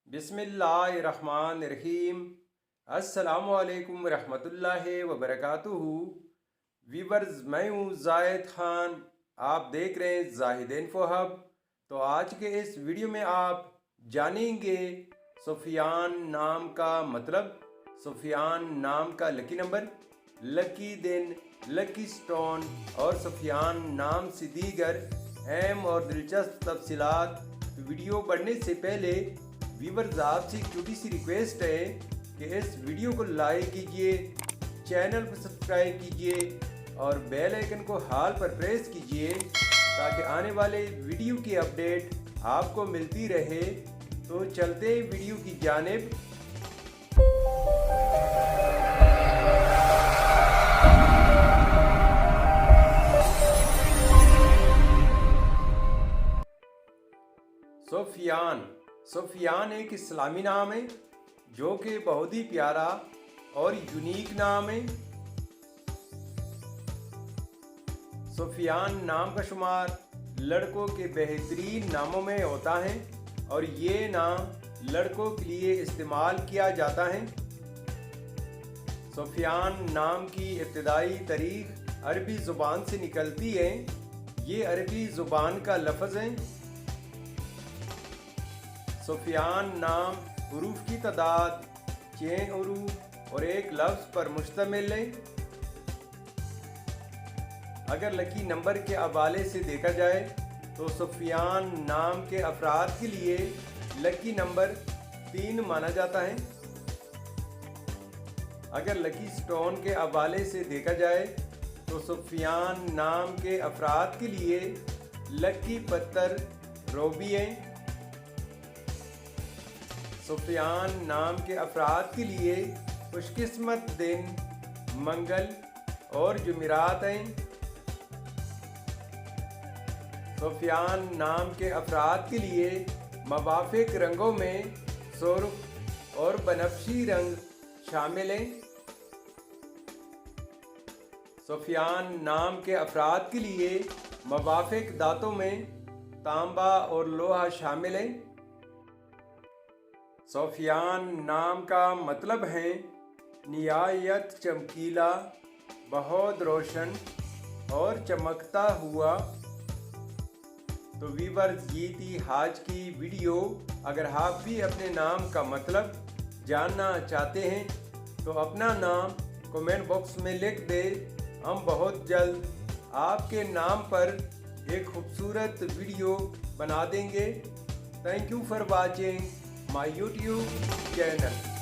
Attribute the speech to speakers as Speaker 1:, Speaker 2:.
Speaker 1: बिस्मिल्लाहिर्रहमानिर्रहीम। अस्सलामुअलैकुम रहमतुल्लाहि व बरकातुहू। वीवर्स, मैं हूँ जाहिद खान, आप देख रहे हैं जाहिद इन्फो हब। तो आज के इस वीडियो में आप जानेंगे सुफियान नाम का मतलब, सुफियान नाम का लकी नंबर, लकी दिन, लकी स्टोन और सुफियान नाम से दीगर अहम और दिलचस्प तफसीलात। वीडियो बढ़ने से पहले व्यूअर्स, आपसे एक छोटी सी रिक्वेस्ट है कि इस वीडियो को लाइक कीजिए, चैनल को सब्सक्राइब कीजिए और बेल आइकन को हाल पर प्रेस कीजिए ताकि आने वाले वीडियो की अपडेट आपको मिलती रहे। तो चलते हैं वीडियो की जानिब। सुफियान एक इस्लामी नाम है जो कि बहुत ही प्यारा और यूनिक नाम है। सुफियान नाम का शुमार लड़कों के बेहतरीन नामों में होता है और ये नाम लड़कों के लिए इस्तेमाल किया जाता है। सुफियान नाम की इब्तिदाई तारीख अरबी ज़ुबान से निकलती है। ये अरबी ज़ुबान का लफ्ज़ है। सुफियान नाम हुरूफ की तादाद 6 हुरूफ और एक लफ्ज़ पर मुश्तमिल है। अगर लकी नंबर के हवाले से देखा जाए तो सुफियान नाम के अफराद के लिए लकी नंबर 3 माना जाता है। अगर लकी स्टोन के हवाले से देखा जाए तो सुफियान नाम के अफराद के लिए लकी पत्थर रोबी है। सुफियान नाम के अफराद के लिए खुशकिस्मत दिन मंगल और जुमेरात हैं। सुफियान नाम के अफराद के लिए मवाफिक रंगों में सुर्ख और बनफशी रंग शामिल हैं। सुफियान नाम के अफराद के लिए मवाफिक दांतों में तांबा और लोहा शामिल हैं। सुफियान नाम का मतलब है निहायत चमकीला, बहुत रोशन और चमकता हुआ। तो व्यूअर्स, ये थी आज की वीडियो। अगर आप भी अपने नाम का मतलब जानना चाहते हैं तो अपना नाम कमेंट बॉक्स में लिख दें। हम बहुत जल्द आपके नाम पर एक खूबसूरत वीडियो बना देंगे। Thank you for watching my YouTube channel.